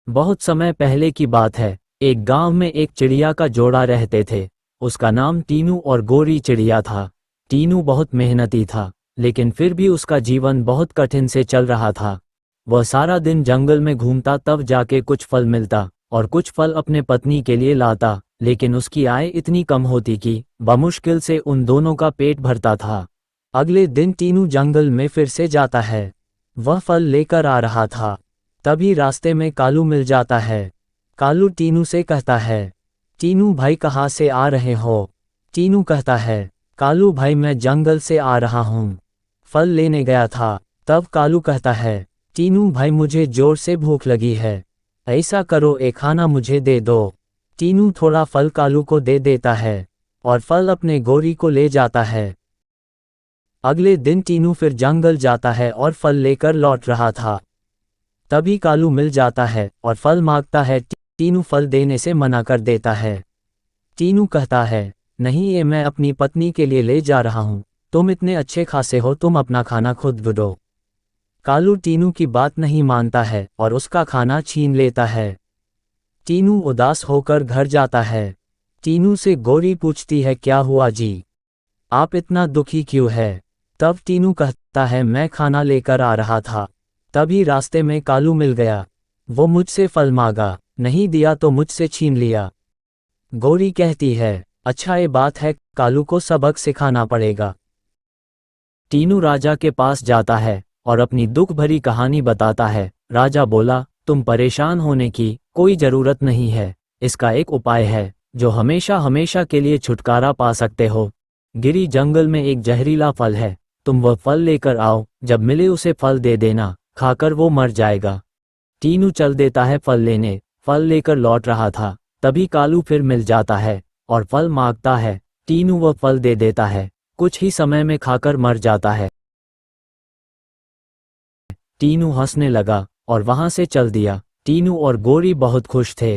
बहुत समय पहले की बात है। एक गांव में एक चिड़िया का जोड़ा रहते थे। उसका नाम टीनू और गोरी चिड़िया था। टीनू बहुत मेहनती था, लेकिन फिर भी उसका जीवन बहुत कठिन से चल रहा था। वह सारा दिन जंगल में घूमता, तब जाके कुछ फल मिलता और कुछ फल अपने पत्नी के लिए लाता, लेकिन उसकी आय इतनी कम होती कि बमुश्किल से उन दोनों का पेट भरता था। अगले दिन टीनू जंगल में फिर से जाता है। वह फल लेकर आ रहा था। तभी रास्ते में कालू मिल जाता है। कालू टीनू से कहता है, टीनू भाई कहाँ से आ रहे हो? टीनू कहता है, कालू भाई मैं जंगल से आ रहा हूँ, फल लेने गया था। तब कालू कहता है, टीनू भाई मुझे जोर से भूख लगी है, ऐसा करो एक खाना मुझे दे दो। टीनू थोड़ा फल कालू को दे देता है और फल अपने गोरी को ले जाता है। अगले दिन टीनू फिर जंगल जाता है और फल लेकर लौट रहा था। तभी कालू मिल जाता है और फल मांगता है। टीनू फल देने से मना कर देता है। टीनू कहता है, नहीं, ये मैं अपनी पत्नी के लिए ले जा रहा हूँ, तुम इतने अच्छे खासे हो, तुम अपना खाना खुद ढूंढो। कालू टीनू की बात नहीं मानता है और उसका खाना छीन लेता है। टीनू उदास होकर घर जाता है। टीनू से गोरी पूछती है, क्या हुआ जी, आप इतना दुखी क्यों है? तब टीनू कहता है, मैं खाना लेकर आ रहा था, तभी रास्ते में कालू मिल गया। वो मुझसे फल मांगा, नहीं दिया तो मुझसे छीन लिया। गोरी कहती है, अच्छा ये बात है, कालू को सबक सिखाना पड़ेगा। टीनू राजा के पास जाता है और अपनी दुख भरी कहानी बताता है। राजा बोला, तुम परेशान होने की कोई जरूरत नहीं है, इसका एक उपाय है जो हमेशा हमेशा के लिए छुटकारा पा सकते हो। गिरी जंगल में एक जहरीला फल है, तुम वह फल लेकर आओ, जब मिले उसे फल दे देना, खाकर वो मर जाएगा। टीनू चल देता है फल लेने। फल लेकर लौट रहा था, तभी कालू फिर मिल जाता है और फल मांगता है। टीनू वह फल दे देता है, कुछ ही समय में खाकर मर जाता है। टीनू हंसने लगा और वहां से चल दिया। टीनू और गोरी बहुत खुश थे।